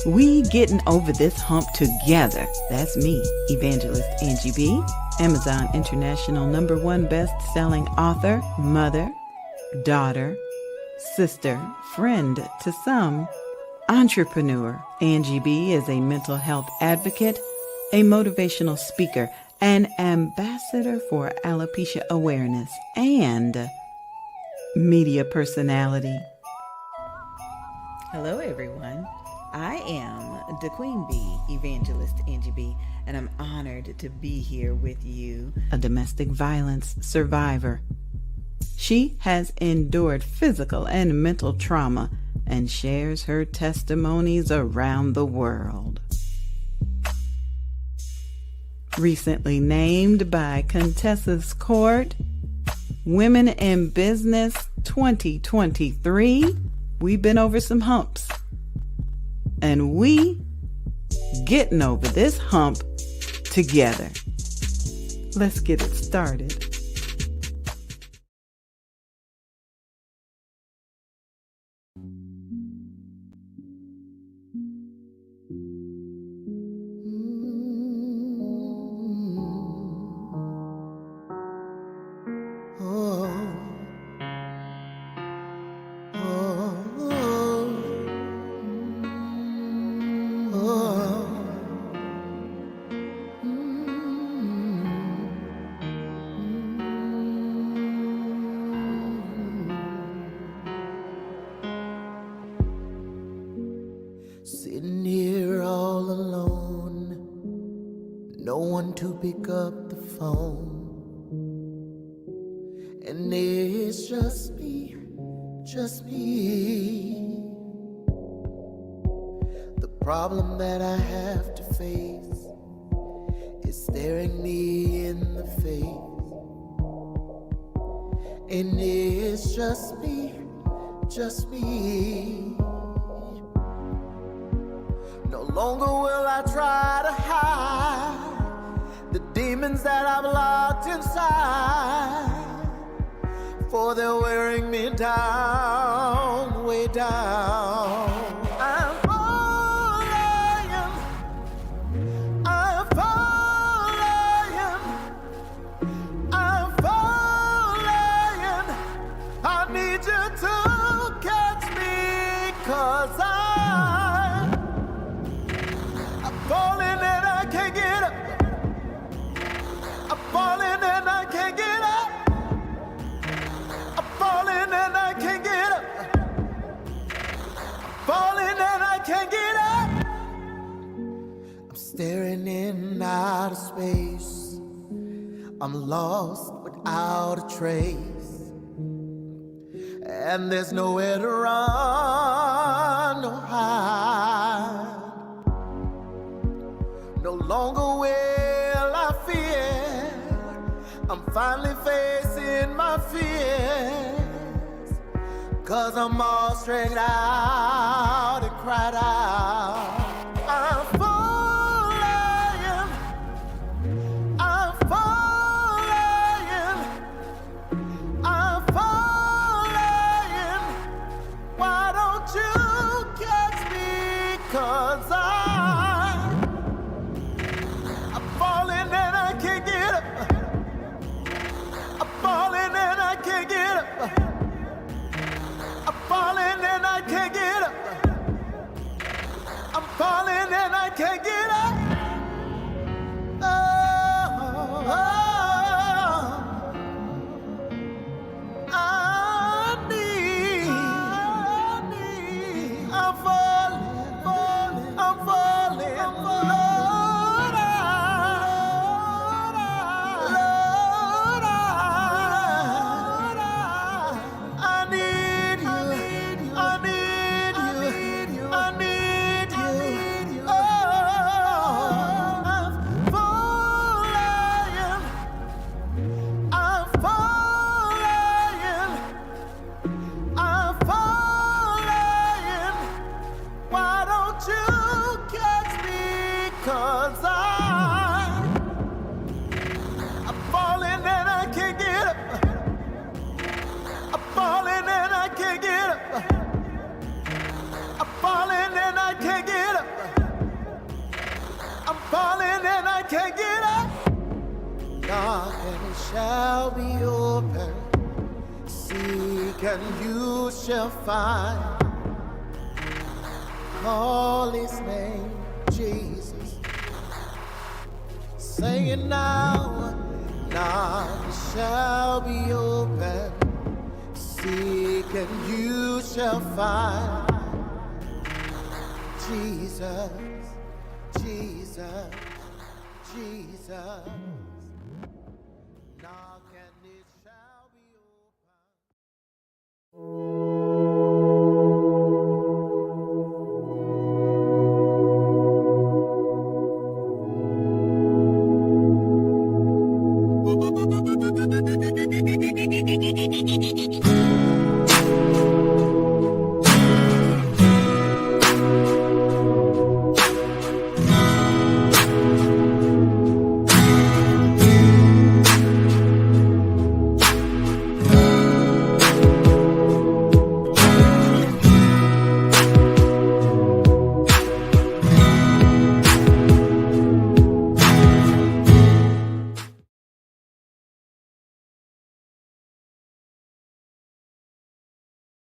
We getting over this hump together. That's me, Evangelist Angie B., Amazon International #1 best-selling author, mother, daughter, sister, friend to some, entrepreneur. Angie B. is a mental health advocate, a motivational speaker, an ambassador for alopecia awareness, and media personality. Hello, everyone. I am the Queen Bee, Evangelist Angie B., and I'm honored to be here with you, a domestic violence survivor. She has endured physical and mental trauma and shares her testimonies around the world. Recently named by Contessa's Court, Women in Business 2023, we've been over some humps. And we getting over this hump together. Let's get it started. Sitting here all alone, no one to pick up the phone, and it's just me. The problem that I have to face is staring me in the face, and it's just me. No longer will I try to hide the demons that I've locked inside, for they're wearing me down, way down. I'm falling. I need you to catch me, 'cause I'm falling and I can't get up. I'm falling and I can't get up. I'm falling and I can't get up. Falling and I can't get up. I'm staring in outer space. I'm lost without a trace, and there's nowhere to run or hide. No longer will I fear. I'm finally facing my fears, 'cause I'm all straight out and cried out. I'm falling. Why don't you catch me? 'Cause I'm falling and I can't get up. I'm falling and I can't get up. I'm falling and I can't get up. I'm falling and I can't get up. I'm falling. I need you. can get up. Knock and it shall be open. Seek and you shall find. Call his name, Jesus. Say it now. Knock shall be open. Seek and you shall find. Jesus, Jesus, Jesus. Knock and it shall be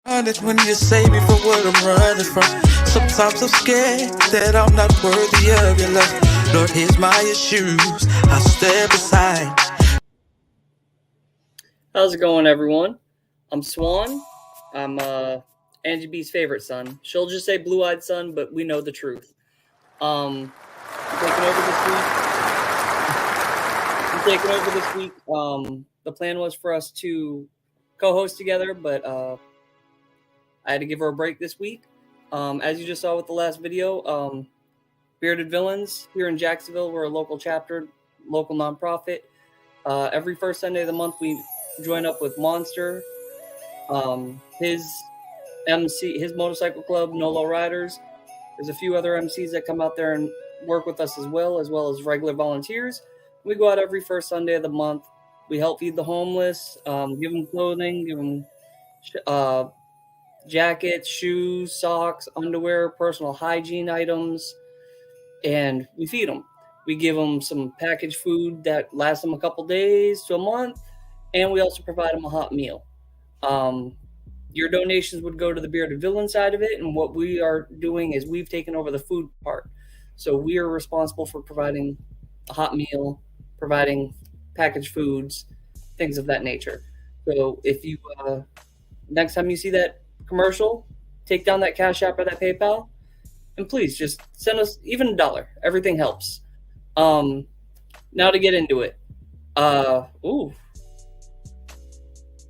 Honest when you say me for what I'm running from. Sometimes I'm scared that I'm not worthy of your love. Lord, here's my issues. I'll step aside. How's it going, everyone? I'm Swan. I'm Angie B's favorite son. She'll just say blue-eyed son, but we know the truth. I'm taking over this week. The plan was for us to co-host together, but I had to give her a break this week. As you just saw with the last video, Bearded Villains here in Jacksonville, we're a local chapter, local nonprofit. Every first Sunday of the month, we join up with Monster, his MC, his motorcycle club, No Low Riders. There's a few other MCs that come out there and work with us as well as regular volunteers. We go out every first Sunday of the month. We help feed the homeless, give them clothing, give them jackets, shoes, socks, underwear, personal hygiene items, and we feed them. We give them some packaged food that lasts them a couple days to a month, and we also provide them a hot meal. Your donations would go to the Bearded Villain side of it, and what we are doing is we've taken over the food part. So we are responsible for providing a hot meal, providing packaged foods, things of that nature. So if you, next time you see that commercial, take down that Cash App or that PayPal, and please just send us even $1. Everything helps. Now to get into it.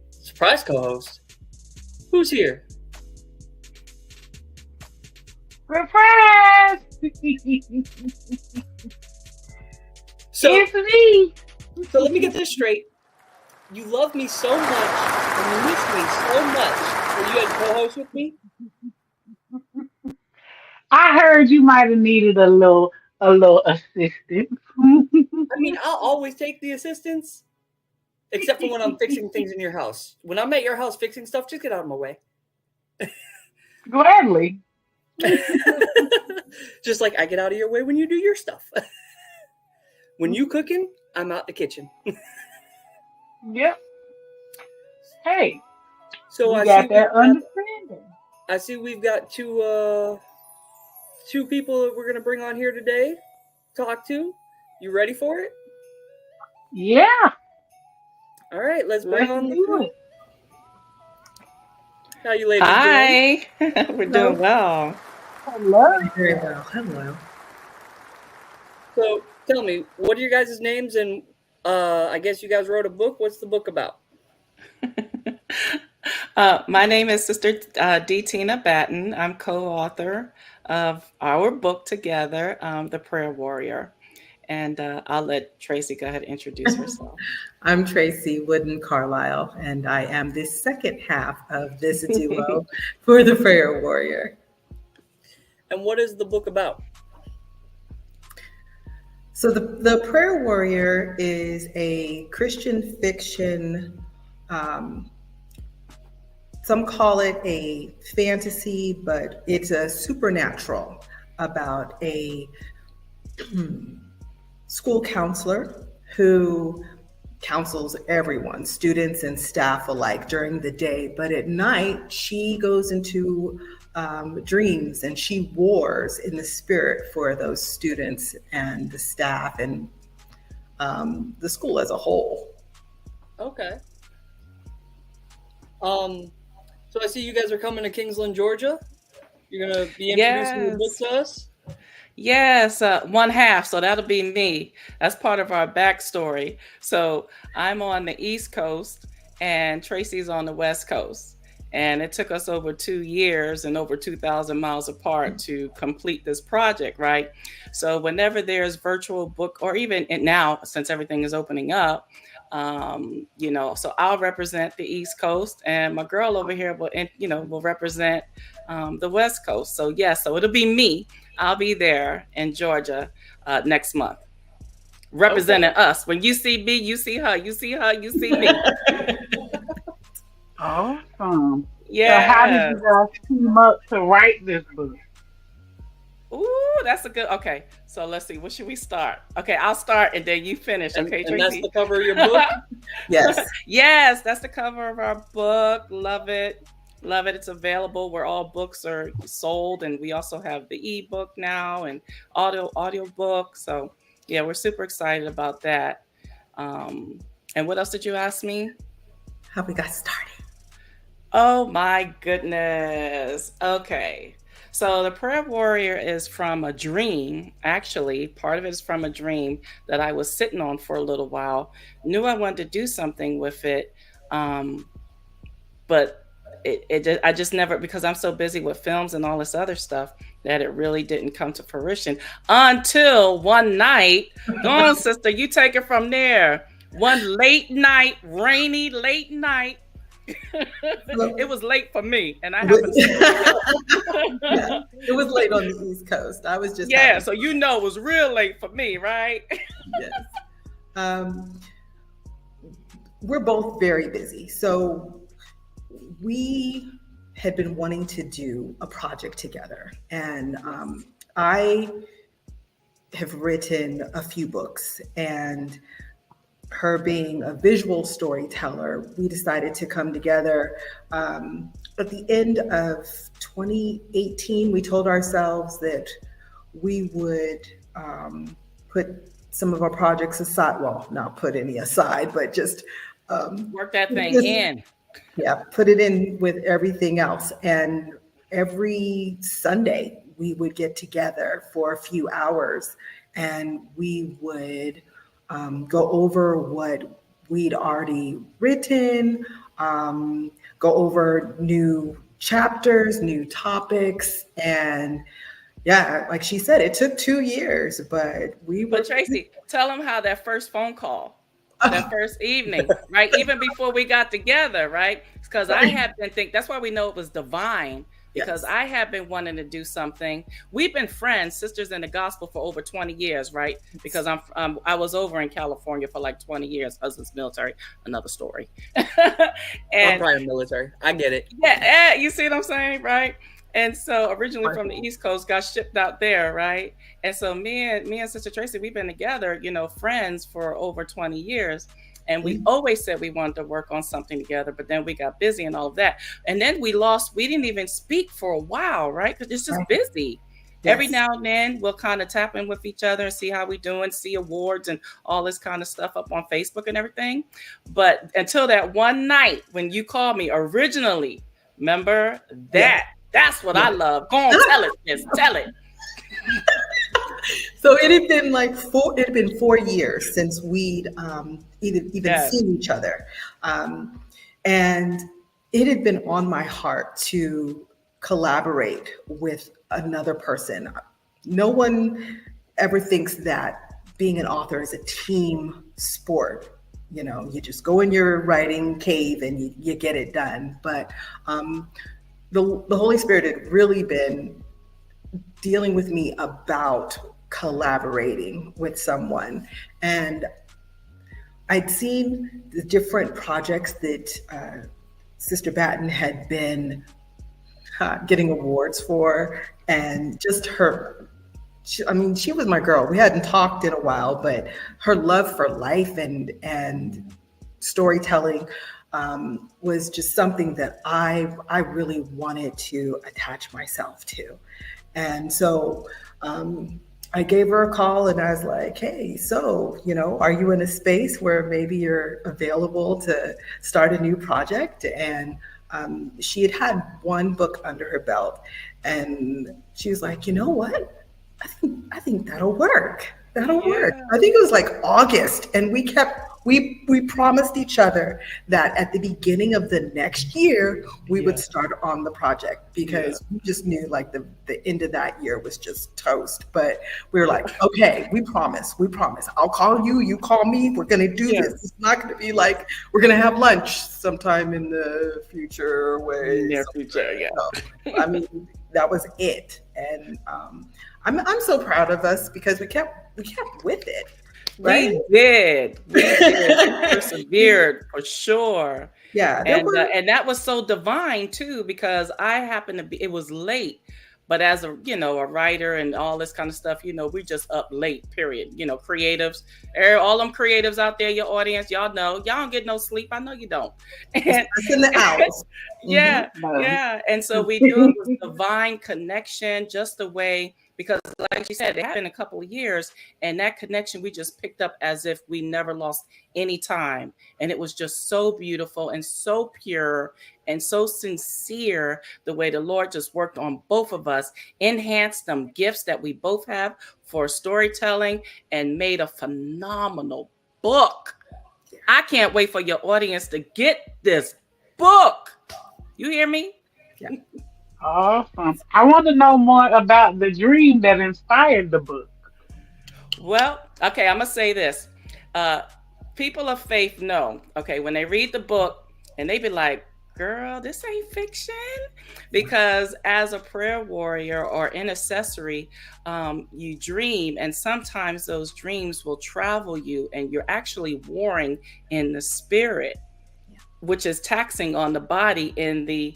Surprise co-host. Who's here? Surprise! So It's me. So let me get this straight. You love me so much, and you miss me so much that you had co-host with me. I heard you might have needed a little assistance. I mean, I'll always take the assistance, except for when I'm fixing things in your house. When I'm at your house fixing stuff, just get out of my way. Gladly. Just like I get out of your way when you do your stuff. When you cooking, I'm out the kitchen. Yep. Hey, So you got that understanding. I see we've got two people that we're gonna bring on here today. Talk to. You ready for it? Yeah. All right, let's bring Let's on the do crew. it. How you ladies doing? Hi, we're doing well. Hello. Very well. Hello. So tell me, what are your guys' names? And I guess you guys wrote a book. What's the book about? My name is Sister D. Tina Batten. I'm co-author of our book together, The Prayer Warrior. And I'll let Tracy go ahead and introduce herself. I'm Tracy Wooden Carlisle, and I am the second half of this duo for the Prayer Warrior. And what is the book about? So the Prayer Warrior is a Christian fiction. Some call it a fantasy, but it's a supernatural about a school counselor who counsels everyone, students and staff alike, during the day. But at night, she goes into dreams, and she wars in the spirit for those students and the staff and the school as a whole. Okay. So I see you guys are coming to Kingsland, Georgia. You're gonna be introducing your book to us. Yes, one half. So that'll be me. That's part of our backstory. So I'm on the East Coast and Tracy's on the West Coast. And it took us over 2 years and over 2,000 miles apart to complete this project, right? So whenever there's virtual book, or even now, since everything is opening up, so I'll represent the East Coast, and my girl over here will represent the West Coast. So yes, so it'll be me. I'll be there in Georgia next month, representing us. When you see me, you see her. You see her, you see me. Awesome. Yeah. So how did you guys team up to write this book? Ooh, that's a good. Okay, so let's see. What should we start? Okay, I'll start and then you finish. Okay, and Tracy? that's the cover of your book? Yes. Yes, that's the cover of our book. Love it. Love it. It's available where all books are sold, and we also have the ebook now and audio book. So yeah, we're super excited about that. And what else did you ask me? How we got started. Oh my goodness. Okay. So the Prayer Warrior is from a dream. Actually, part of it is from a dream that I was sitting on for a little while. Knew I wanted to do something with it. But I just never, because I'm so busy with films and all this other stuff, that it really didn't come to fruition until one night. Go on, sister, you take it from there. One late night, rainy late night. It was late for me, and I happened Yeah, it was late on the East Coast. I was just so it was real late for me, right? Yes. We're both very busy, so we had been wanting to do a project together, and I have written a few books, and her being a visual storyteller, we decided to come together. At the end of 2018, we told ourselves that we would put some of our projects aside. Well, not put any aside, but just work that thing in. Yeah, put it in with everything else. And every Sunday, we would get together for a few hours, and we would go over what we'd already written, go over new chapters, new topics. And yeah, like she said, it took 2 years, but But Tracy, tell them how that first phone call, that first evening, right? Even before we got together, right? Because I had been thinking, that's why we know it was divine. Because I have been wanting to do something. We've been friends, sisters in the gospel, for over 20 years, right? Because I was over in California for like 20 years. Husband's military, another story. I'm prior military. I get it. Yeah, you see what I'm saying, right? And so originally from the East Coast, got shipped out there, right? And so me and Sister Tracy, we've been together, friends for over 20 years. And we always said we wanted to work on something together, but then we got busy and all of that. And then we didn't even speak for a while, right? Because it's just busy. Yes. Every now and then we'll kind of tap in with each other and see how we doing, see awards and all this kind of stuff up on Facebook and everything. But until that one night when you called me originally, remember that? Yeah. That's what I love. Go on, tell it, Miss, tell it. So it had been 4 years since we'd even seen each other. And it had been on my heart to collaborate with another person. No one ever thinks that being an author is a team sport. You just go in your writing cave and you get it done. But the Holy Spirit had really been dealing with me about collaborating with someone. And I'd seen the different projects that Sister Batten had been getting awards for, and just her she was my girl. We hadn't talked in a while, but her love for life and storytelling was just something that I really wanted to attach myself to. And so I gave her a call and I was like, hey, so, are you in a space where maybe you're available to start a new project? And she had one book under her belt, and she was like, you know what? I think that'll work. That'll work. I think it was like August, and we promised each other that at the beginning of the next year we would start on the project, because we just knew like the end of that year was just toast. But we were like, okay, we promise. I'll call you, you call me. We're gonna do this. It's not gonna be like we're gonna have lunch sometime in the future way. Near future, yeah. So, I mean, that was it, and I'm so proud of us because we kept with it. Right? We did. We persevered for sure. Yeah. And that was so divine too, because I happened to be, it was late, but as a writer and all this kind of stuff, we just up late, period. Creatives, all them creatives out there, your audience, y'all know, y'all don't get no sleep. I know you don't. And it's in the hours. Yeah. And so we do it with divine connection, just the way, because like you said, it had been a couple of years, and that connection we just picked up as if we never lost any time. And it was just so beautiful and so pure and so sincere, the way the Lord just worked on both of us, enhanced them gifts that we both have for storytelling, and made a phenomenal book. I can't wait for your audience to get this book. You hear me? Yeah. Awesome. I want to know more about the dream that inspired the book. Well, okay, I'm going to say this. People of faith know, okay, when they read the book and they be like, girl, this ain't fiction. Because as a prayer warrior or intercessory, you dream, and sometimes those dreams will travel you, and you're actually warring in the spirit, which is taxing on the body in the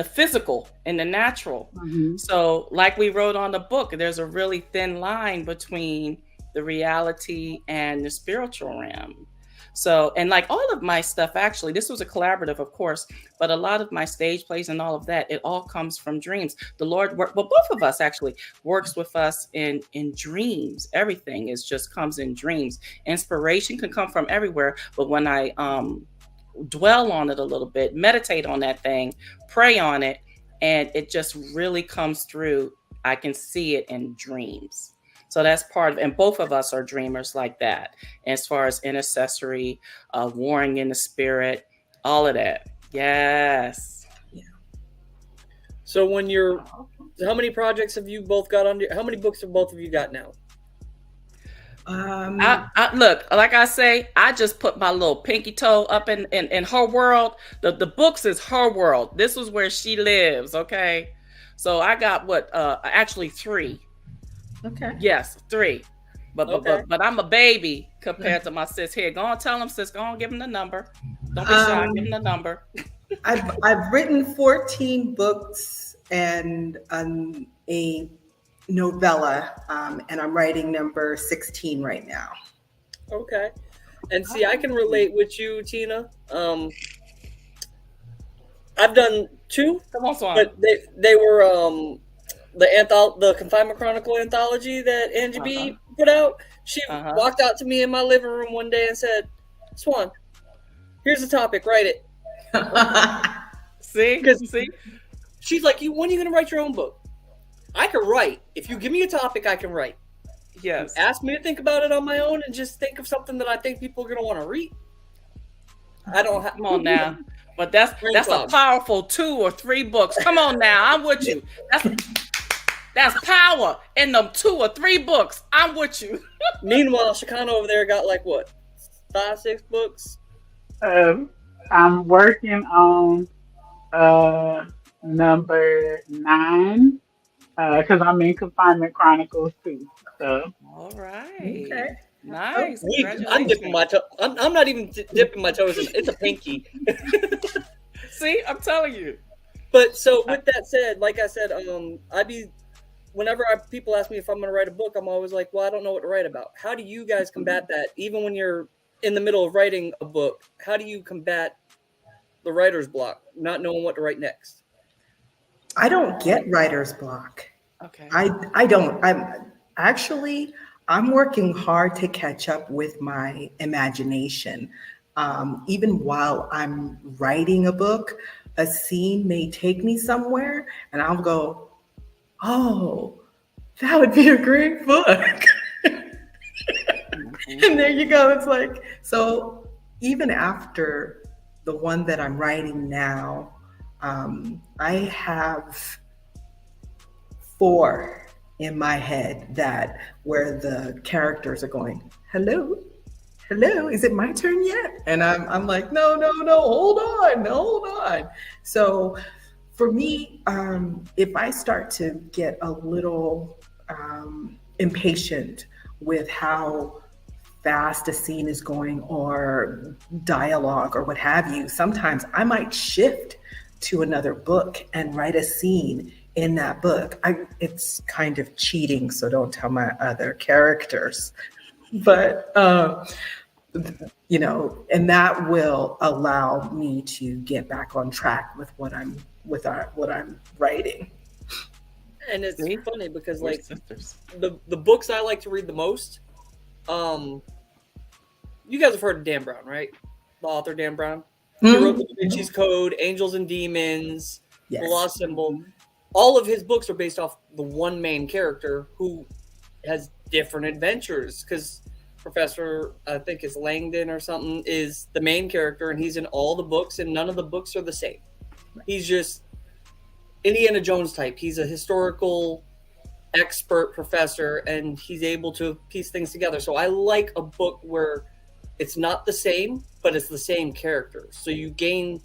physical, in the natural. Mm-hmm. So like we wrote on the book, there's a really thin line between the reality and the spiritual realm. So, and like all of my stuff, actually, this was a collaborative, of course, but a lot of my stage plays and all of that, it all comes from dreams. The Lord both of us actually works with us in dreams. Everything comes in dreams. Inspiration can come from everywhere. But when I dwell on it a little bit, meditate on that thing, pray on it, and it just really comes through, I can see it in dreams. So that's part of, and both of us are dreamers like that, as far as intercessory, warring in the spirit, all of that. Yes. Yeah. So how many projects have you both got under? How many books have both of you got now? I look, like I say, I just put my little pinky toe up in her world. The books is her world. This is where she lives. Okay. So I got actually 3. Okay. Yes, 3. But I'm a baby compared to my sis here. Go on, tell him, sis. Go on, give him the number. Don't be shy. Give him the number. I've written 14 books and a novella, and I'm writing number 16 right now. Okay. And see, I can relate with you, Tina. I've done 2, but they were the Confinement Chronicle anthology that Angie B put out. She walked out to me in my living room one day and said, Swan, here's the topic, write it. See? She's like, when are you going to write your own book? I can write. If you give me a topic, I can write. Yes. You ask me to think about it on my own and just think of something that I think people are going to want to read. I don't have. Come on now. But that's a powerful 2 or 3 books. Come on now. I'm with you. That's power in them 2 or 3 books. I'm with you. Meanwhile, Shekinah over there got 5, 6 books? I'm working on number 9 because I'm in Confinement Chronicles too. So. All right. Okay. Nice. I'm dipping my toe. I'm not even dipping my toes in. It's a pinky. See, I'm telling you. But so with that said, like I said, whenever people ask me if I'm going to write a book, I'm always like, well, I don't know what to write about. How do you guys combat that? Even when you're in the middle of writing a book, how do you combat the writer's block, not knowing what to write next? I don't get writer's block. Okay. I don't. I'm working hard to catch up with my imagination. Even while I'm writing a book, a scene may take me somewhere and I'll go, oh, that would be a great book. And there you go. It's like, so even after the one that I'm writing now, I have 4 in my head that where the characters are going, hello, is it my turn yet? And I'm like, no, hold on. So for me, if I start to get a little impatient with how fast a scene is going or dialogue or what have you, sometimes I might shift to another book and write a scene in that book. It's kind of cheating, so don't tell my other characters. But and that will allow me to get back on track with what I'm writing. And it's funny because like the books I like to read the most, you guys have heard of Dan Brown, right? The author Dan Brown. He wrote The Da Vinci's Code, Angels and Demons, yes. The Lost Symbol. All of his books are based off the one main character who has different adventures, because Professor, I think it's Langdon or something, is the main character, and he's in all the books, and none of the books are the same. He's just Indiana Jones type. He's a historical expert professor, and he's able to piece things together. So I like a book where it's not the same, but it's the same character. So you gain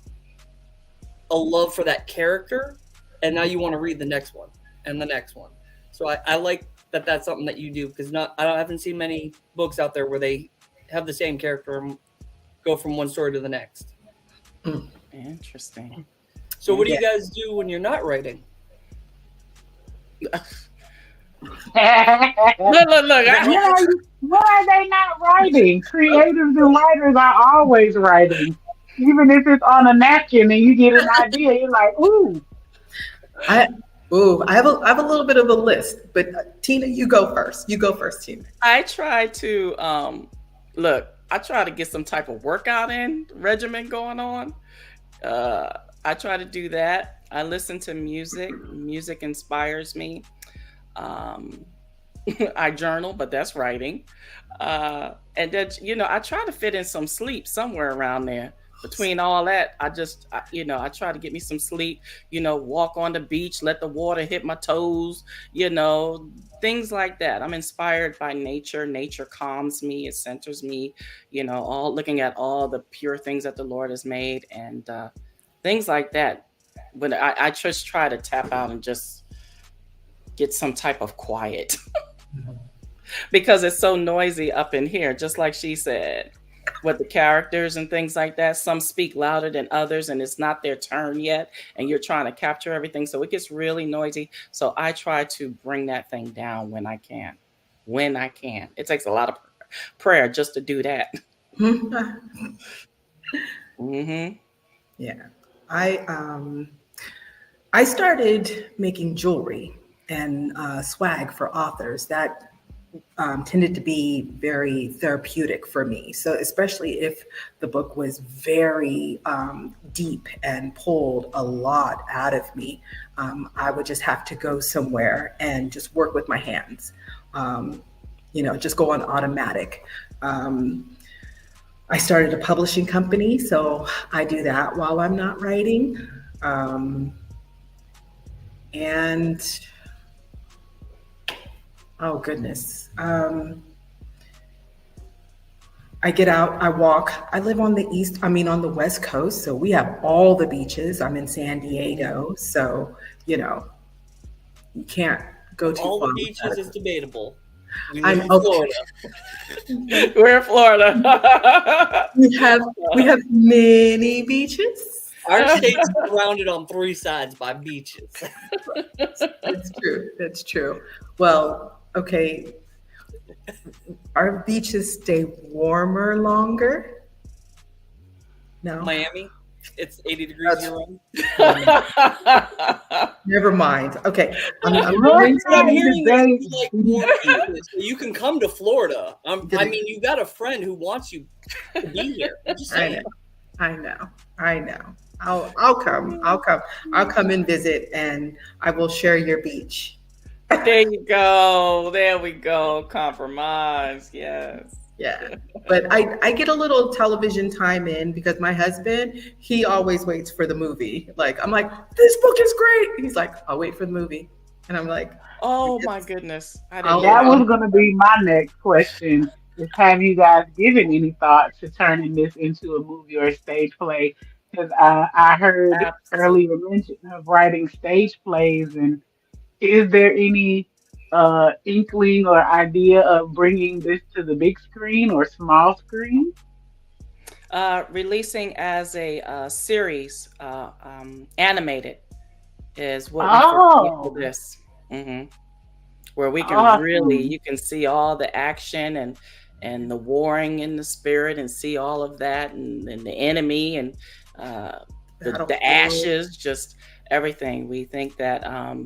a love for that character, and now you want to read the next one and the next one. So I like that that's something that you do, because I haven't seen many books out there where they have the same character and go from one story to the next. Interesting. So what do you guys do when you're not writing? Look. Why are they not writing? Creatives and writers are always writing. Even if it's on a napkin and you get an idea, you're like, ooh. I have a little bit of a list, but Tina, you go first. Tina. I try to I try to get some type of workout regimen going on. I try to do that. I listen to music. Music inspires me. I journal, but that's writing. And then, I try to fit in some sleep somewhere around there. Between all that, I try to get me some sleep, walk on the beach, let the water hit my toes, things like that. I'm inspired by nature. Nature calms me. It centers me, all looking at all the pure things that the Lord has made, and things like that. But I just try to tap out and just get some type of quiet because it's so noisy up in here, just like she said. With the characters and things like that, some speak louder than others, and it's not their turn yet, and you're trying to capture everything, so it gets really noisy. So I try to bring that thing down when I can. It takes a lot of prayer just to do that. Yeah, I started making jewelry and swag for authors. That tended to be very therapeutic for me. So especially if the book was very deep and pulled a lot out of me, I would just have to go somewhere and just work with my hands, just go on automatic. I started a publishing company, so I do that while I'm not writing. And oh goodness. I get out, I walk. I live on the West Coast, so we have all the beaches. I'm in San Diego, so you can't go too far. All the beaches is debatable. I'm okay. We're in Florida. we have many beaches. Our state's surrounded on 3 sides by beaches. That's true. That's true. Well, okay. Our beaches stay warmer longer. No. Miami, it's 80 degrees That's- year-round. Never mind. Okay. I'm Look What I'm at hearing today. is you like warm beaches. You can come to Florida. I mean, you got a friend who wants you to be here. I'm just saying. I know. I'll come. I'll come and visit, and I will share your beach. There you go. There we go. Compromise. Yes. Yeah. But I get a little television time in because my husband, he always waits for the movie. Like, I'm like, this book is great. He's like, I'll wait for the movie. And I'm like, Oh my goodness. I Oh, didn't That know. was going to be my next question. Is have you guys given any thought to turning this into a movie or a stage play? Because I heard earlier mention of writing stage plays, and is there any inkling or idea of bringing this to the big screen or small screen? Releasing as a series, animated, is what we foresee for this. Where we can really, you can see all the action and the warring in the spirit, and see all of that, and the enemy, and the ashes, just everything. We think that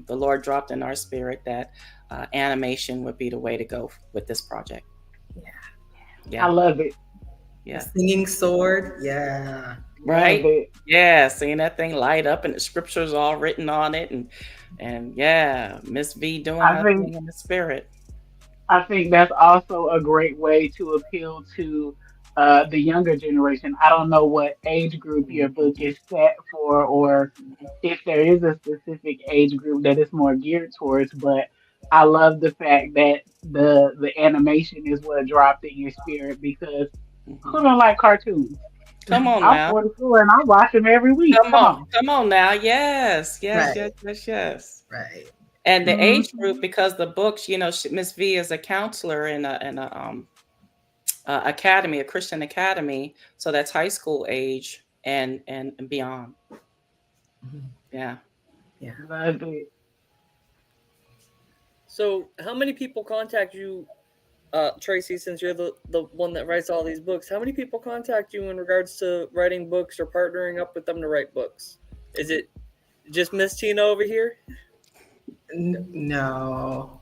the Lord dropped in our spirit that animation would be the way to go with this project. I love it. Yeah. Singing sword. Yeah. Right. Love it. Yeah. Seeing that thing light up and the scriptures all written on it, and yeah, Miss V doing her thing in the spirit. I think that's also a great way to appeal to the younger generation. I don't know what age group your book is set for, or if there is a specific age group that it's more geared towards, but I love the fact that the animation is what dropped in your spirit, because who don't like cartoons? Come on I'm now. 44 and I watch them every week. Come on now. Yes. Yes. Right. And the age group, because the books, Miss V is a counselor in a academy, a Christian academy, so that's high school age and beyond. Yeah. Love it. So, how many people contact you, Tracy, since you're the one that writes all these books? How many people contact you in regards to writing books or partnering up with them to write books? Is it just Miss Tina over here? No,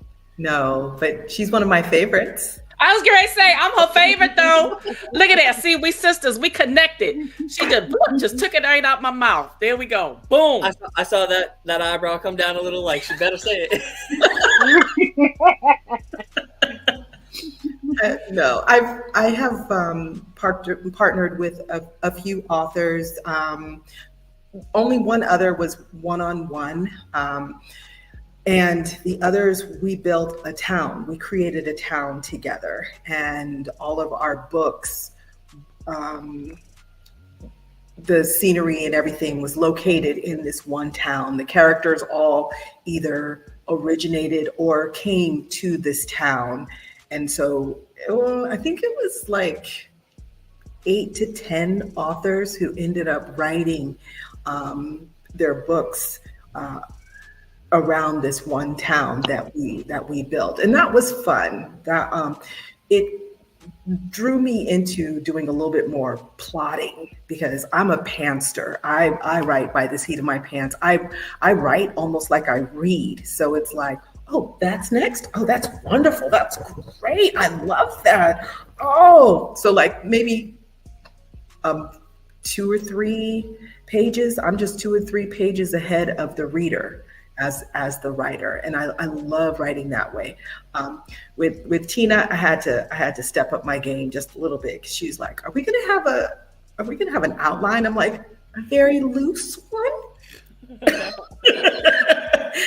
but she's one of my favorites. I was going to say, I'm her favorite, though. Look at that. See, we sisters, we connected. She just took it right out my mouth. There we go. Boom. I saw that eyebrow come down a little, like she better say it. No, I have partnered with a few authors. Only one other was one-on-one. And the others, we built a town. We created a town together, and all of our books, the scenery and everything was located in this one town. The characters all either originated or came to this town. And so I think it was like 8 to 10 authors who ended up writing their books around this one town that we built, and that was fun. That it drew me into doing a little bit more plotting, because I'm a pantster. I write by the seat of my pants. I write almost like I read. So it's like, oh, that's next. Oh, that's wonderful. That's great. I love that. Oh, so like maybe 2 or 3 pages. I'm just 2 or 3 pages ahead of the reader as the writer, and I love writing that way. With Tina, I had to step up my game just a little bit. She's like, "Are we gonna have an outline?" I'm like, "A very loose one."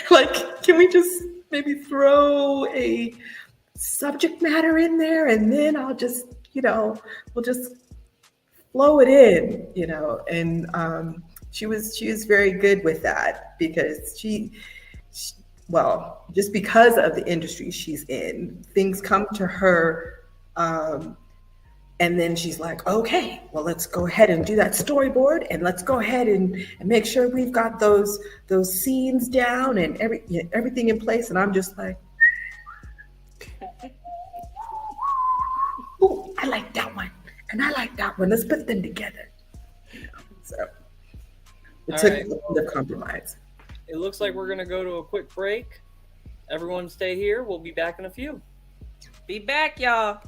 Like, can we just maybe throw a subject matter in there, and then I'll just, we'll just flow it in, and she was very good with that, because she just because of the industry she's in, things come to her, and And then she's like, okay, well, let's go ahead and do that storyboard, and let's go ahead and make sure we've got those scenes down and everything in place. And I'm just like, oh, I like that one, and I like that one. Let's put them together. So it took the compromise. It looks like we're going to go to a quick break. Everyone stay here. We'll be back in a few. Be back, y'all.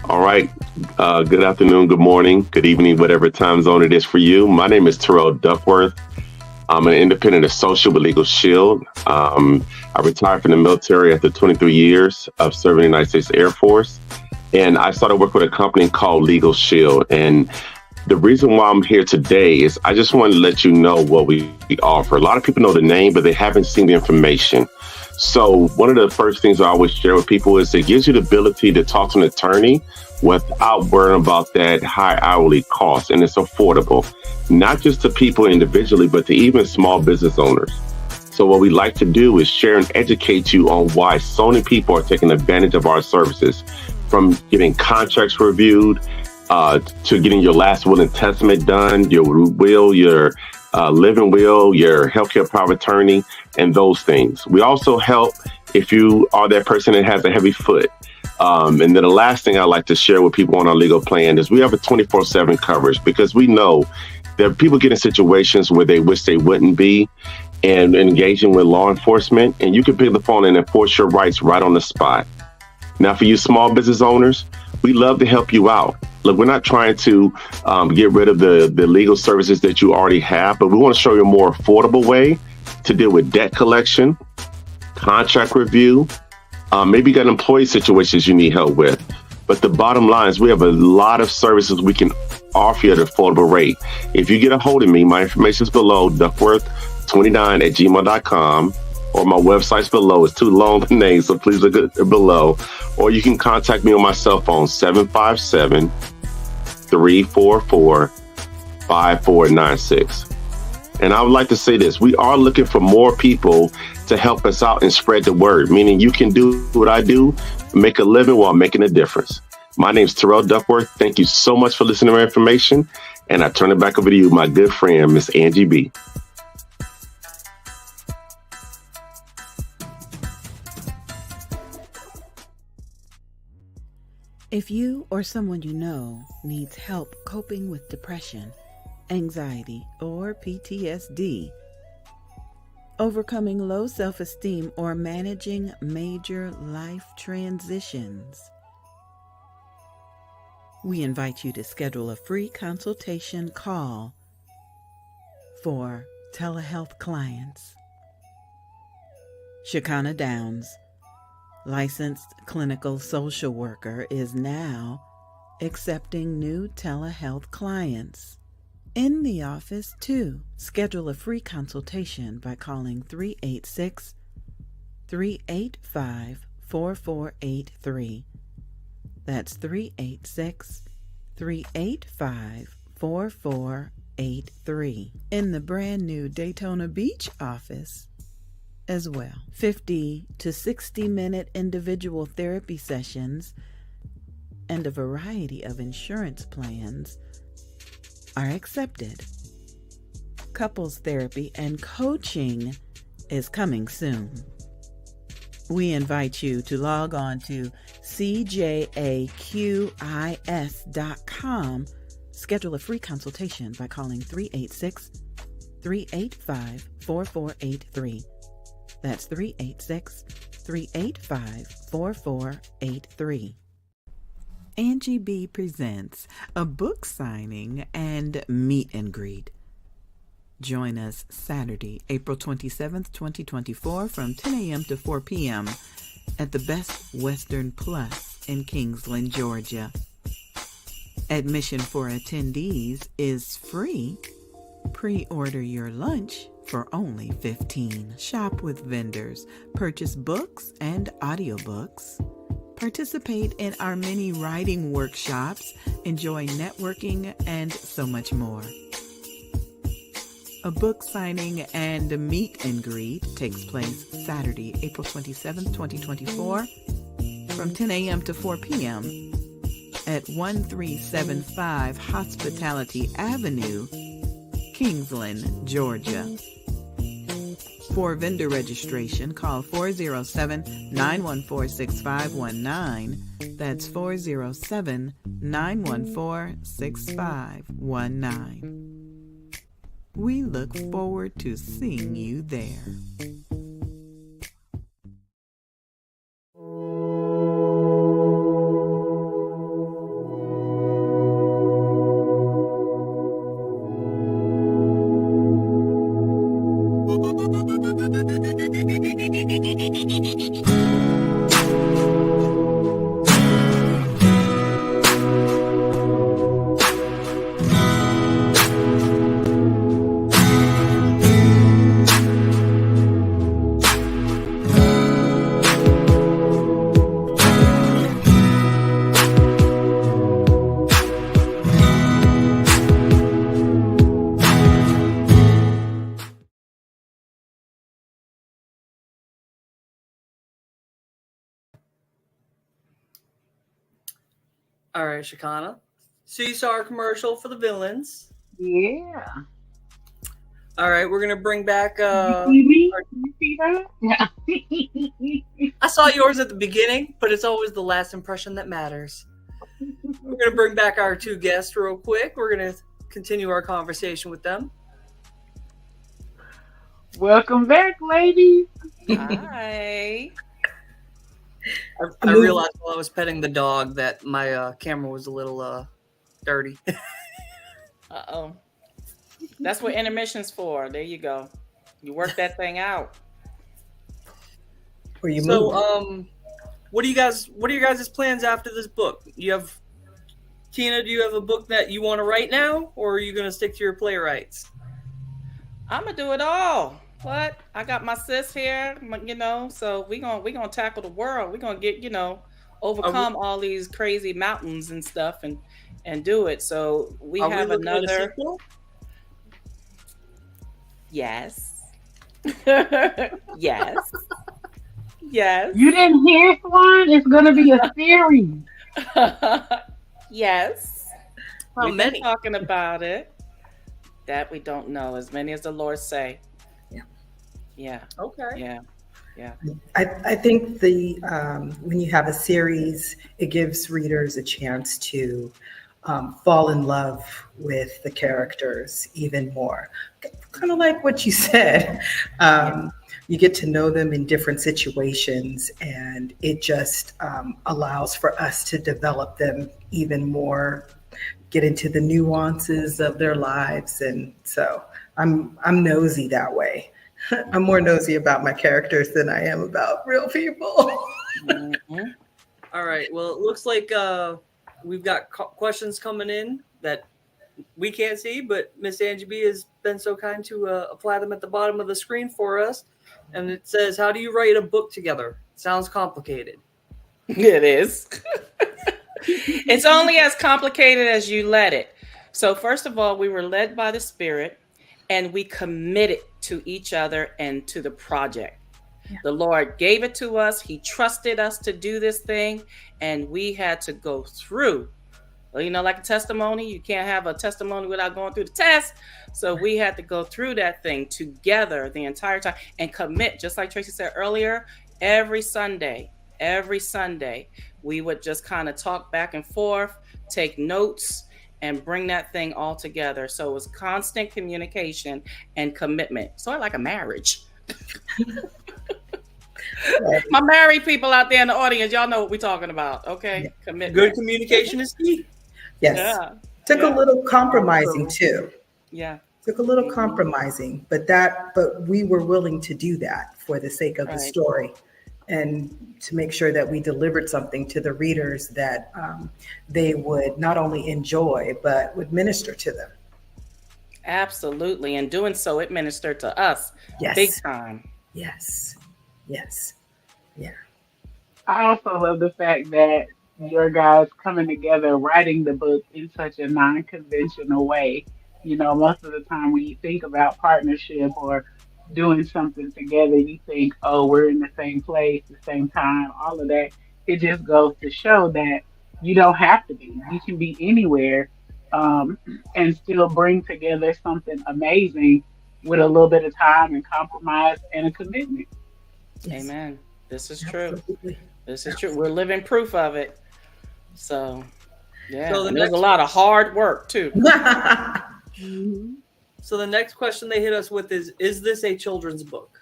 All right. Good afternoon, good morning, good evening, whatever time zone it is for you. My name is Terrell Duckworth. I'm an independent associate with Legal Shield. I retired from the military after 23 years of serving in the United States Air Force. And I started working with a company called Legal Shield. And the reason why I'm here today is I just wanted to let you know what we offer. A lot of people know the name, but they haven't seen the information. So one of the first things I always share with people is it gives you the ability to talk to an attorney without worrying about that high hourly cost. And it's affordable, not just to people individually, but to even small business owners. So what we like to do is share and educate you on why so many people are taking advantage of our services, from getting contracts reviewed, to getting your last will and testament done, your will, your living will, your healthcare power of attorney, and those things. We also help if you are that person that has a heavy foot. And then the last thing I like to share with people on our legal plan is we have a 24/7 coverage, because we know that people get in situations where they wish they wouldn't be, and engaging with law enforcement, and you can pick the phone and enforce your rights right on the spot. Now, for you small business owners, we love to help you out. Look, we're not trying to get rid of the legal services that you already have, but we want to show you a more affordable way to deal with debt collection, contract review. Maybe you got employee situations you need help with. But the bottom line is we have a lot of services we can offer you at an affordable rate. If you get a hold of me, my information is below, duckworth29@gmail.com, or my website's below. It's too long the name, so please look at it below. Or you can contact me on my cell phone, 757-344-5496. And I would like to say this. We are looking for more people to help us out and spread the word, meaning you can do what I do, make a living while making a difference. My name's Terrell Duckworth. Thank you so much for listening to my information. And I turn it back over to you, my good friend, Miss Angie B. If you or someone you know needs help coping with depression, anxiety, or PTSD, overcoming low self-esteem, or managing major life transitions, we invite you to schedule a free consultation call for telehealth clients. Shekinah Downs, licensed clinical social worker, is now accepting new telehealth clients in the office too. Schedule a free consultation by calling 386-385-4483. That's 386-385-4483 in the brand new Daytona Beach office as well. 50 to 60 minute individual therapy sessions and a variety of insurance plans are accepted. Couples therapy and coaching is coming soon. We invite you to log on to cjaqis.com. Schedule a free consultation by calling 386-385-4483. That's 386-385-4483. Angie B presents a book signing and meet and greet. Join us Saturday, April 27th, 2024 from 10 a.m. to 4 p.m. at the Best Western Plus in Kingsland, Georgia. Admission for attendees is free. Pre-order your lunch for only $15. Shop with vendors, purchase books and audiobooks, participate in our many writing workshops, enjoy networking, and so much more. A book signing and a meet and greet takes place Saturday, April 27th, 2024, from 10 a.m. to 4 p.m. at 1375 Hospitality Avenue, Kingsland, Georgia. For vendor registration, call 407-914-6519. That's 407-914-6519. We look forward to seeing you there. All right, Shakana. So you saw our commercial for the villains. Yeah. All right, we're gonna bring back. You see that? Yeah. I saw yours at the beginning, but it's always the last impression that matters. We're gonna bring back our two guests real quick. We're gonna continue our conversation with them. Welcome back, ladies. Hi. I realized while I was petting the dog that my camera was a little dirty. Uh-oh. That's what intermission's for. There you go. You work that thing out. Where you So, move. what are your guys' plans after this book? Tina, do you have a book that you want to write now, or are you going to stick to your playwrights? I'm gonna do it all. What? I got my sis here, so we gonna tackle the world. We're gonna get, overcome all these crazy mountains and stuff and do it. So we have another. Yes. Yes. Yes. You didn't hear one? It's gonna be a series. Yes. How many? Been talking about it. That we don't know. As many as the Lord say. Yeah. Yeah. Okay. Yeah. Yeah. I think when you have a series, it gives readers a chance to fall in love with the characters even more. Kind of like what you said. You get to know them in different situations, and it just allows for us to develop them even more, get into the nuances of their lives. And so I'm nosy that way. I'm more nosy about my characters than I am about real people. Mm-hmm. All right. Well, it looks like we've got questions coming in that we can't see, but Miss Angie B has been so kind to apply them at the bottom of the screen for us. And it says, how do you write a book together? Sounds complicated. It is. It's only as complicated as you let it. So first of all, we were led by the Spirit, and we committed to each other and to the project. Yeah. The Lord gave it to us. He trusted us to do this thing, and we had to go through. Well, like a testimony, you can't have a testimony without going through the test. So we had to go through that thing together the entire time and commit, just like Tracy said earlier, every Sunday, we would just kind of talk back and forth, take notes, and bring that thing all together. So it was constant communication and commitment. Sort of like a marriage. My married people out there in the audience, y'all know what we're talking about, okay? Yeah. Commitment. Good communication is key. Yes. Yeah. Took a little compromising too. Yeah. Took a little compromising, but we were willing to do that for the sake of the story, and to make sure that we delivered something to the readers that they would not only enjoy, but would minister to them. Absolutely. And doing so, it ministered to us big time. Yes. Yes. Yeah. I also love the fact that your guys coming together, writing the book in such a non-conventional way. Most of the time when you think about partnership or doing something together, you think, oh, we're in the same place, the same time, all of that. It just goes to show that you don't have to be. You can be anywhere, um, and still bring together something amazing with a little bit of time and compromise and a commitment. Yes, Amen. This is true. absolutely. This is true. We're living proof of it. So, yeah. So the And there's a next lot of hard work too. Mhm. so the next question they hit us with is this a children's book?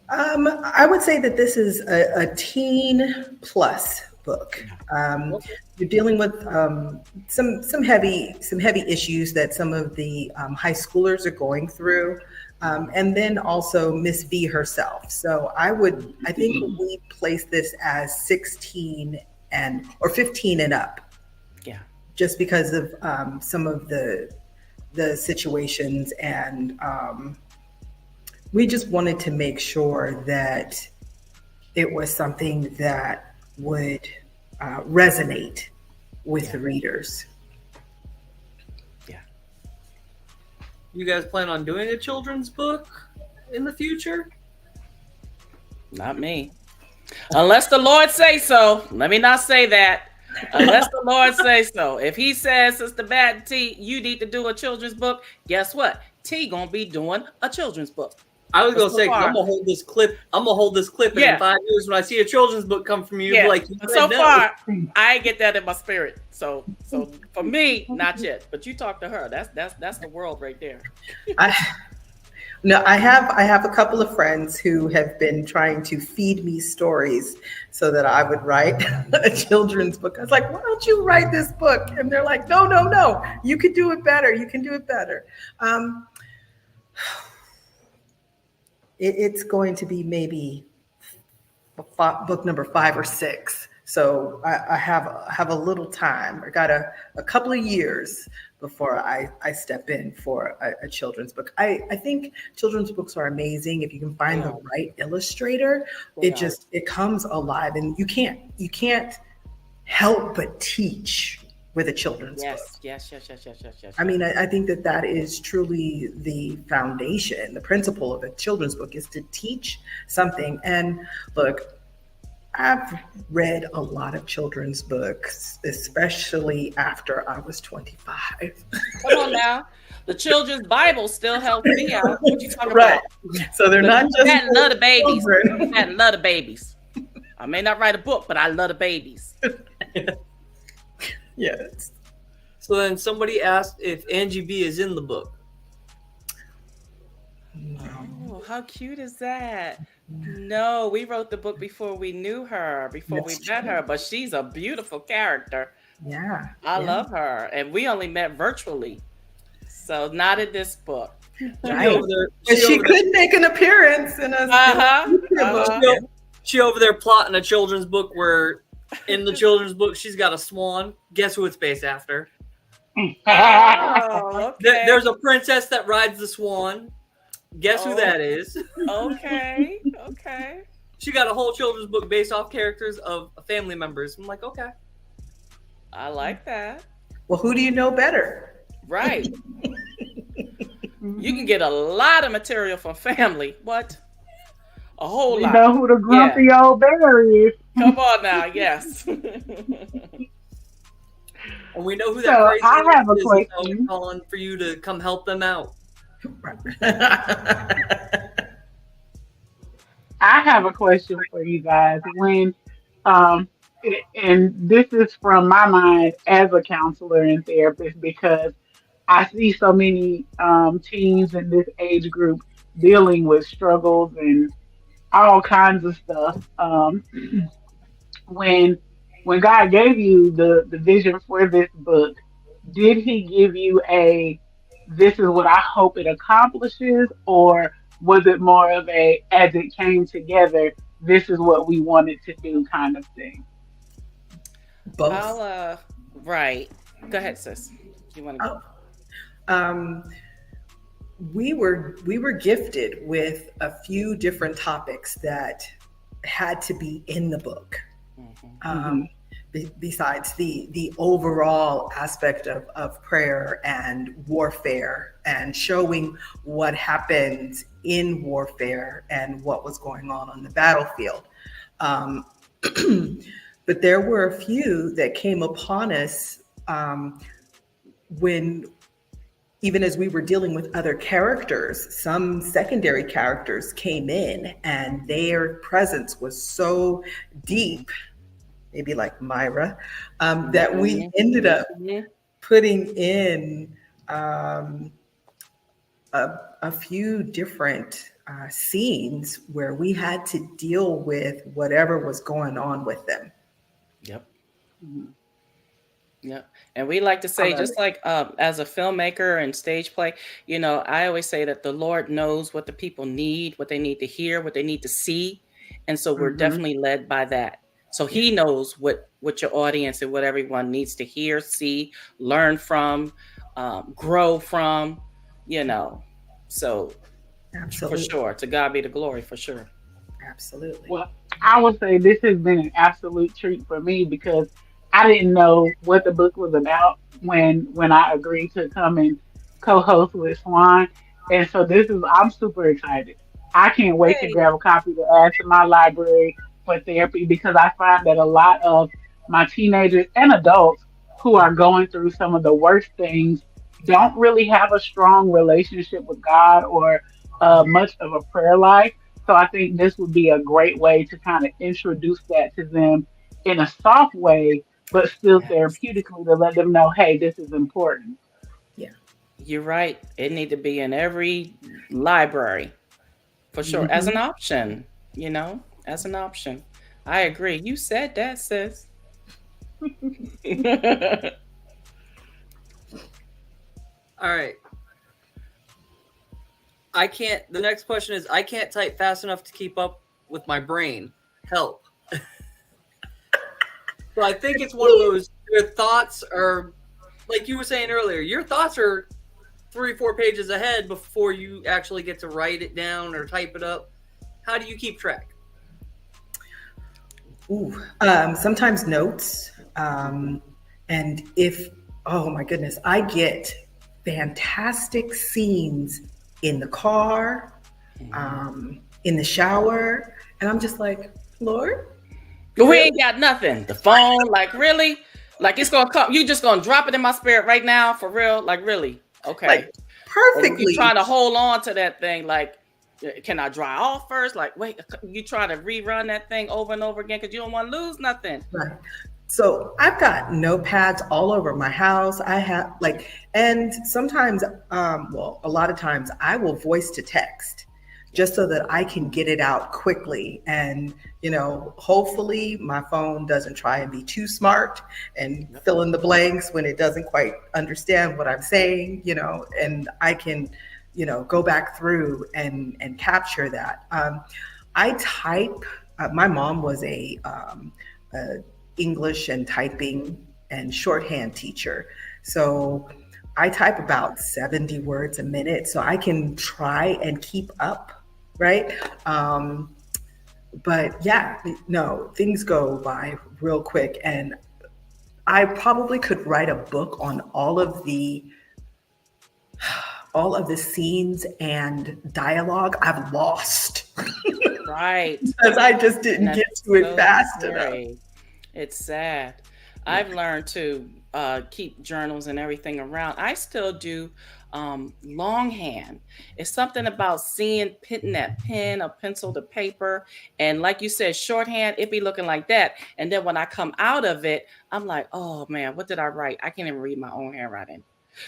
I would say that this is a teen plus book. You're dealing with some heavy issues that some of the high schoolers are going through, and then also Miss V herself. So I think we place this as 16 or 15 and up, Yeah. just because of some of the situations, and we just wanted to make sure that it was something that would resonate with the readers. Yeah. You guys plan on doing a children's book in the future? Not me. Unless the Lord say so. Let me not say that. Unless the Lord say so. If he says, Sister Bat and T, you need to do a children's book, guess what? T gonna be doing a children's book. I was gonna So say, 'cause far. I'm gonna hold this clip. And Yeah. in 5 years, when I see a children's book come from you, Yeah. be like, you But said so no. far, I get that in my spirit. So for me, not yet. But you talk to her. That's the world right there. No, I have a couple of friends who have been trying to feed me stories so that I would write a children's book. I was like, why don't you write this book? And they're like, no, you can do it better. You can do it better. It's going to be maybe book number 5 or 6. So I have a little time. I got a couple of years before I step in for a children's book. I think children's books are amazing. If you can find the right illustrator, it comes alive, and you can't help but teach with a children's book. Yes. I mean, I think that is truly the foundation. The principle of a children's book is to teach something. And look, I've read a lot of children's books, especially after I was 25. Come on now. The children's Bible still helps me out. What you talking Right. about? So they're not just I love the babies. children. I love the babies. I may not write a book, but I love the babies. Yes. So then somebody asked if Angie B is in the book. Oh, how cute is that? No, we wrote the book before we knew her, before we met her, but she's a beautiful character. Yeah. I love her. And we only met virtually. So not in this book. Right. She could make an appearance in a book. She over there plotting a children's book where in the children's book she's got a swan. Guess who it's based after? Oh, okay. There's a princess that rides the swan. Guess who that is? Okay. She got a whole children's book based off characters of family members. I'm like, okay. I like that. Well, who do you know better? Right. You can get a lot of material from family. What? A whole lot. You know who the grumpy old bear is. Come on now, yes. And we know who that So crazy I have a is. question. Calling for you to come help them out. I have a question for you guys. And this is from my mind as a counselor and therapist, because I see so many teens in this age group dealing with struggles and all kinds of stuff. When God gave you the vision for this book, did He give you this is what I hope it accomplishes, or was it more of as it came together, this is what we wanted to do kind of thing? Both. Right. Go ahead, sis. You want to go? We were gifted with a few different topics that had to be in the book. besides the overall aspect of prayer and warfare and showing what happened in warfare and what was going on the battlefield. But there were a few that came upon us when, even as we were dealing with other characters, some secondary characters came in and their presence was so deep, maybe like Myra, that we ended up putting in a few different scenes where we had to deal with whatever was going on with them. Yep. Yeah. And we like to say, just like as a filmmaker and stage play, I always say that the Lord knows what the people need, what they need to hear, what they need to see. And so we're definitely led by that. So he knows what your audience and what everyone needs to hear, see, learn from, grow from, So Absolutely. for sure, to God be the glory, for sure. Absolutely. Well, I would say this has been an absolute treat for me because I didn't know what the book was about when I agreed to come and co-host with Swan. And so I'm super excited. I can't wait to grab a copy to add to my library for therapy because I find that a lot of my teenagers and adults who are going through some of the worst things don't really have a strong relationship with God or much of a prayer life. So I think this would be a great way to kind of introduce that to them in a soft way, but still therapeutically to let them know, hey, this is important. Yeah. You're right. It need to be in every library for sure as an option, as an option. I agree. You said that, sis. All right. The next question is, I can't type fast enough to keep up with my brain. Help. So I think it's one of those, your thoughts are, like you were saying earlier, your thoughts are 3 or 4 pages ahead before you actually get to write it down or type it up. How do you keep track? Sometimes notes. And oh my goodness, I get fantastic scenes in the car, in the shower, and I'm just like, Lord, we ain't got nothing. The phone, like really, like it's gonna come. You just gonna drop it in my spirit right now, for real, like really, okay, like perfectly. You trying to hold on to that thing, like, can I dry off first? Like, wait, you try to rerun that thing over and over again because you don't want to lose nothing. Right. So I've got notepads all over my house. I have and sometimes, a lot of times I will voice to text just so that I can get it out quickly. And, hopefully my phone doesn't try and be too smart and fill in the blanks when it doesn't quite understand what I'm saying, and I can, go back through and capture that. I type, my mom was a English and typing and shorthand teacher. So I type about 70 words a minute, so I can try and keep up, right? But yeah, no, things go by real quick. And I probably could write a book on all of the scenes and dialogue I've lost. Right. Because I just didn't get to it fast enough. It's sad. I've learned to keep journals and everything around. I still do longhand. It's something about putting that pen or pencil to paper. And like you said, shorthand, it be looking like that. And then when I come out of it, I'm like, oh man, what did I write? I can't even read my own handwriting.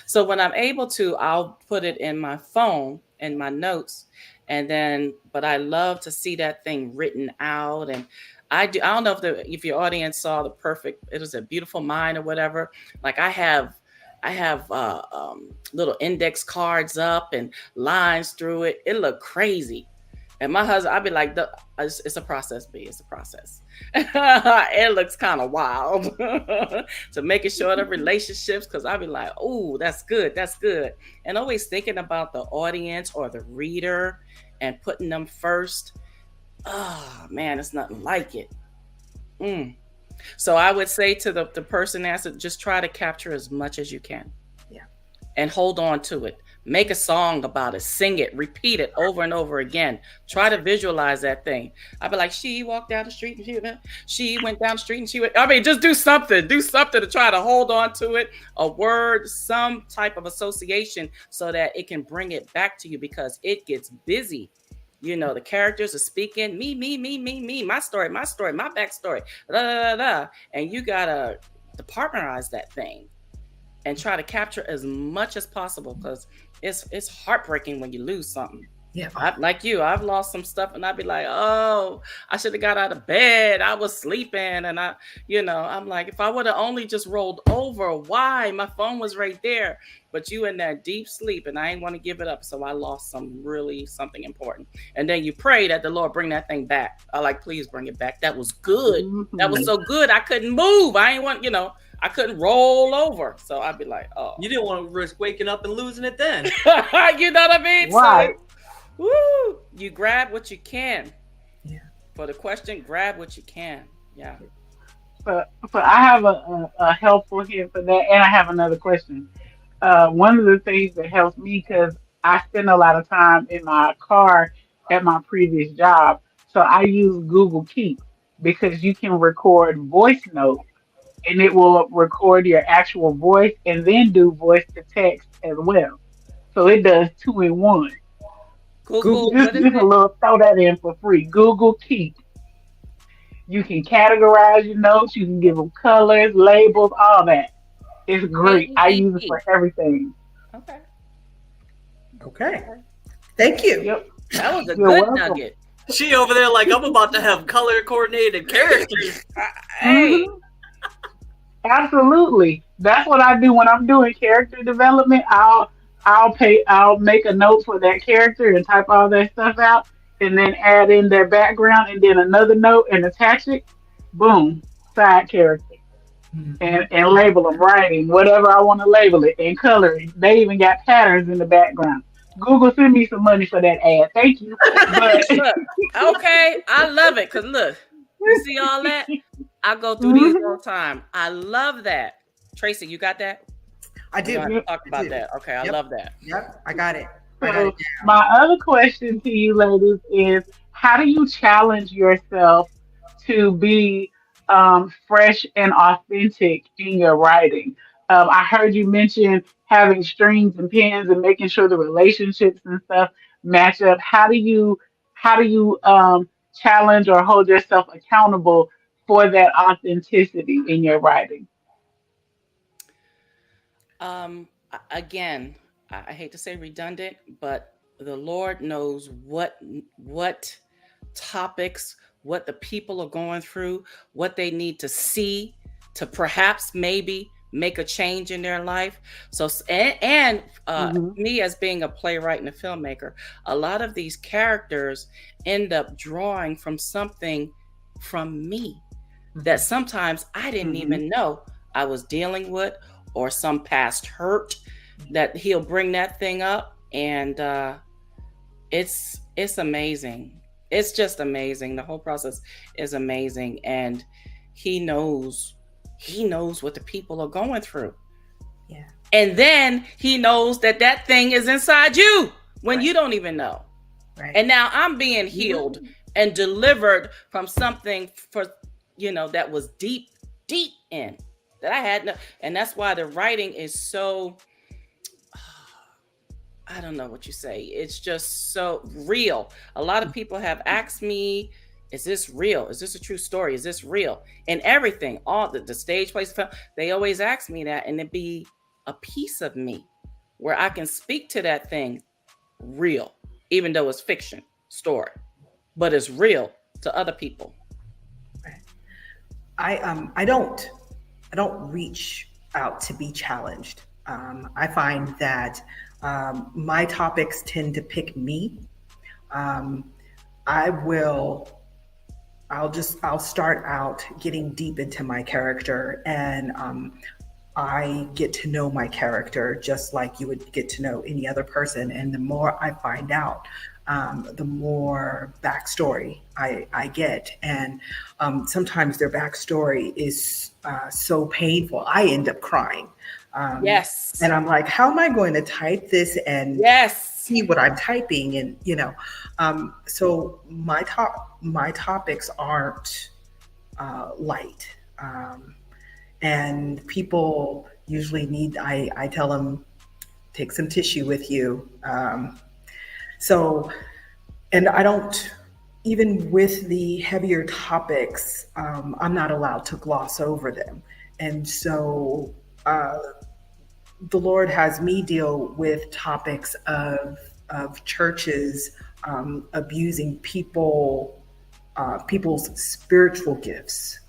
So when I'm able to, I'll put it in my phone, in my notes. But I love to see that thing written out. And I don't know if your audience saw it was a beautiful mind or whatever. Like I have little index cards up and lines through it. It looked crazy. And my husband, I'd be like, it's a process, B. It's a process. It looks kind of wild. So making sure the relationships, because I'd be like, oh, that's good. That's good. And always thinking about the audience or the reader and putting them first. Oh, man, it's nothing like it. So I would say to the person that's just try to capture as much as you can. Yeah. And hold on to it. Make a song about it, sing it, repeat it over and over again. Try to visualize that thing. I'd be like, she walked down the street and she went down the street and she went, I mean, just do something to try to hold on to it, a word, some type of association so that it can bring it back to you because it gets busy. You know, the characters are speaking, me, my story, my backstory, da, da, da, da. And you gotta departmentize that thing and try to capture as much as possible because it's heartbreaking when you lose something. Yeah. Like you, I've lost some stuff and I'd be like, oh, I should have got out of bed. I was sleeping. And I'm like, if I would have only just rolled over, why? My phone was right there. But you in that deep sleep and I ain't want to give it up. So I lost something important. And then you pray that the Lord bring that thing back. I like, please bring it back. That was good. Mm-hmm. That was so good. I couldn't move. I couldn't roll over. So I'd be like, oh. You didn't want to risk waking up and losing it then. You know what I mean? Right. So, woo! You grab what you can. Yeah. For the question, grab what you can. Yeah. So I have a helpful hint for that, and I have another question. One of the things that helps me because I spend a lot of time in my car at my previous job, so I use Google Keep because you can record voice notes, and it will record your actual voice and then do voice to text as well. So it does 2 in 1. Google, just a little, throw that in for free. Google Keep. You can categorize your notes. You can give them colors, labels, all that. It's great. I use it for everything. Okay. Thank you. Yep. That was a good nugget. She over there like, I'm about to have color coordinated characters. Hey. Absolutely. That's what I do when I'm doing character development. I'll make a note for that character and type all that stuff out and then add in their background and then another note and attach it. Boom. Side character. And label them, writing, whatever I want to label it, and coloring. They even got patterns in the background. Google, send me some money for that ad. Thank you. But look, okay, I love it. Because look, you see all that? I go through these all the time. I love that. Tracy, you got that? I do. Talk about that. Okay, I love that. Yep, I got it. So my other question to you ladies is, how do you challenge yourself to be fresh and authentic in your writing? I heard you mention having strings and pens and making sure the relationships and stuff match up. How do you challenge or hold yourself accountable for that authenticity in your writing? Again, I hate to say redundant, but the Lord knows what topics, what the people are going through, what they need to see to perhaps maybe make a change in their life. So, and me as being a playwright and a filmmaker, a lot of these characters end up drawing from something from me that sometimes I didn't even know I was dealing with, or some past hurt that he'll bring that thing up. And it's amazing. It's just amazing. The whole process is amazing. And he knows what the people are going through. Yeah. And then he knows that thing is inside you when you don't even know. Right. And now I'm being healed and delivered from something that was deep in that I had no, and that's why the writing is so, I don't know what you say. It's just so real. A lot of people have asked me, is this real? Is this a true story? Is this real? And everything, all the stage plays, they always ask me that, and it be a piece of me where I can speak to that thing real, even though it's fiction story, but it's real to other people. I don't reach out to be challenged. I find that my topics tend to pick me. I'll start out getting deep into my character, and I get to know my character just like you would get to know any other person. And the more I find out the more backstory I get. And sometimes their backstory is so painful, I end up crying. Yes. And I'm like, how am I going to type this and see what I'm typing? And, so my topics aren't light. And people usually need, I tell them, take some tissue with you. And I don't, even with the heavier topics, I'm not allowed to gloss over them. And so the Lord has me deal with topics of churches abusing people's spiritual gifts.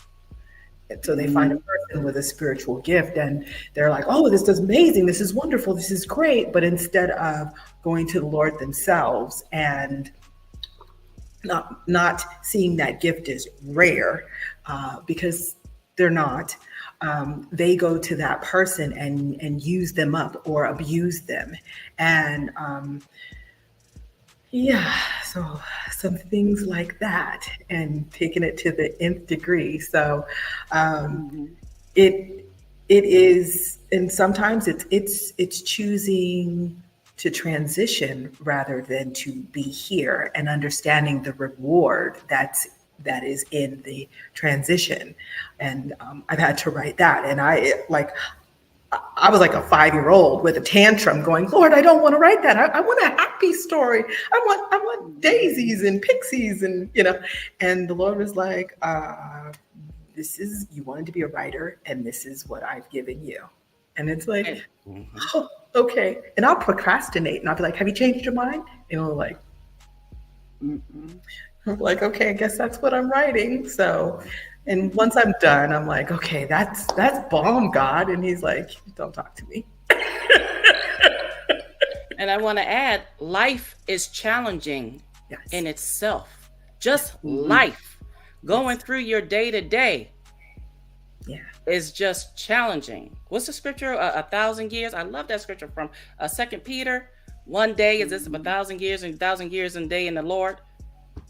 So they find a person with a spiritual gift and they're like, oh, this is amazing. This is wonderful. This is great. But instead of going to the Lord themselves and not seeing that gift as rare, because they're not, they go to that person and use them up or abuse them. And so some things like that, and taking it to the nth degree. So it is, and sometimes it's choosing to transition rather than to be here, and understanding the reward that is in the transition. And I've had to write that, and I was like a 5-year-old with a tantrum going, Lord, I don't want to write that. I want a happy story. I want daisies and pixies and, and the Lord was like, you wanted to be a writer and this is what I've given you. And it's like, oh, okay. And I'll procrastinate and I'll be like, have you changed your mind? And I'm like, I'm like, okay, I guess that's what I'm writing. So, and once I'm done, I'm like, okay, that's bomb, God. And he's like, don't talk to me. And I want to add, life is challenging in itself. Just life. Going through your day to day is just challenging. What's the scripture? 1,000 years. I love that scripture from 2 Peter. One day is this of 1,000 years, and 1,000 years in a day in the Lord.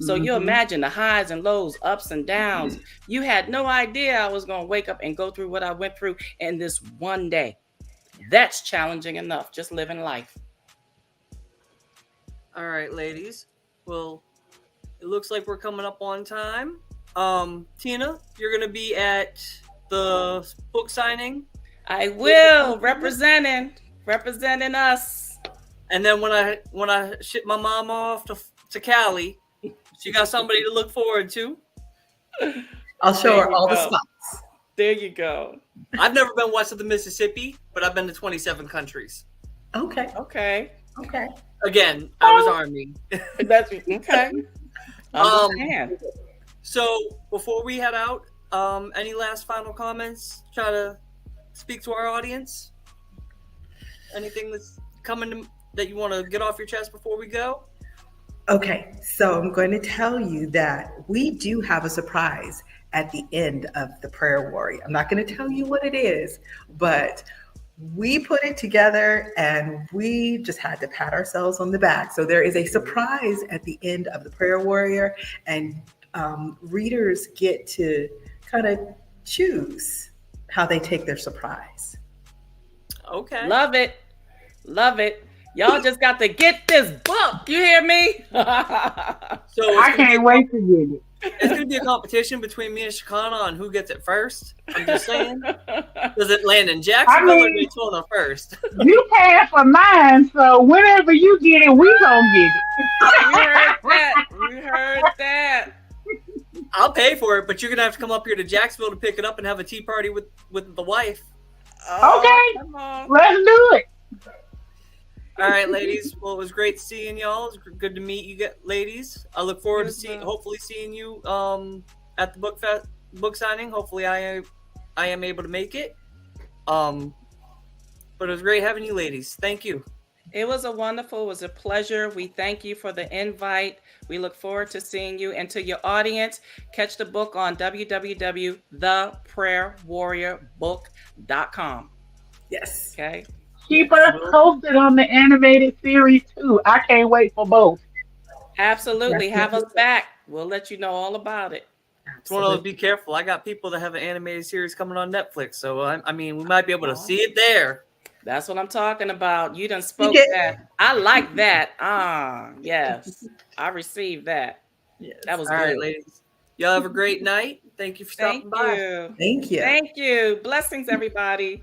So you imagine the highs and lows, ups and downs. You had no idea I was going to wake up and go through what I went through in this one day. That's challenging enough, just living life. All right, ladies. Well, it looks like we're coming up on time. Tina, you're going to be at the book signing. I will, representing us. And then when I ship my mom off to Cali, she got somebody to look forward to. I'll show her all the spots. There you go. I've never been west of the Mississippi, but I've been to 27 countries. Okay. Again, I was Army. That's okay. So before we head out, any last final comments? Try to speak to our audience. Anything that's coming that you want to get off your chest before we go? Okay, so I'm going to tell you that we do have a surprise at the end of the Prayer Warrior. I'm not going to tell you what it is, but we put it together and we just had to pat ourselves on the back. So there is a surprise at the end of the Prayer Warrior, and readers get to kind of choose how they take their surprise. Okay. Love it. Y'all just got to get this book. You hear me? So I can't wait to get it. It's going to be a competition between me and Shakana on who gets it first. I'm just saying. Does it land in Jacksonville or Daytona first? You paid for mine, so whenever you get it, we gonna get it. You heard that. I'll pay for it, but you're going to have to come up here to Jacksonville to pick it up and have a tea party with the wife. Okay, let's do it. All right, ladies. Well, it was great seeing y'all. It's good to meet you, ladies. I look forward to hopefully seeing you at the book signing. Hopefully, I am able to make it. But it was great having you, ladies. Thank you. It was a pleasure. We thank you for the invite. We look forward to seeing you. And to your audience, catch the book on www.theprayerwarriorbook.com. Yes. Okay. Keep us posted on the animated series too. I can't wait for both. Absolutely. Have us back. We'll let you know all about it. It's one of those, be careful. I got people that have an animated series coming on Netflix, so I mean, we might be able to see it there. That's what I'm talking about. You done spoke that. I like that. Yes. I received that. Yes. That was all good. right, ladies. Y'all have a great night. Thank you for stopping by. Thank you. Thank you. Blessings, everybody.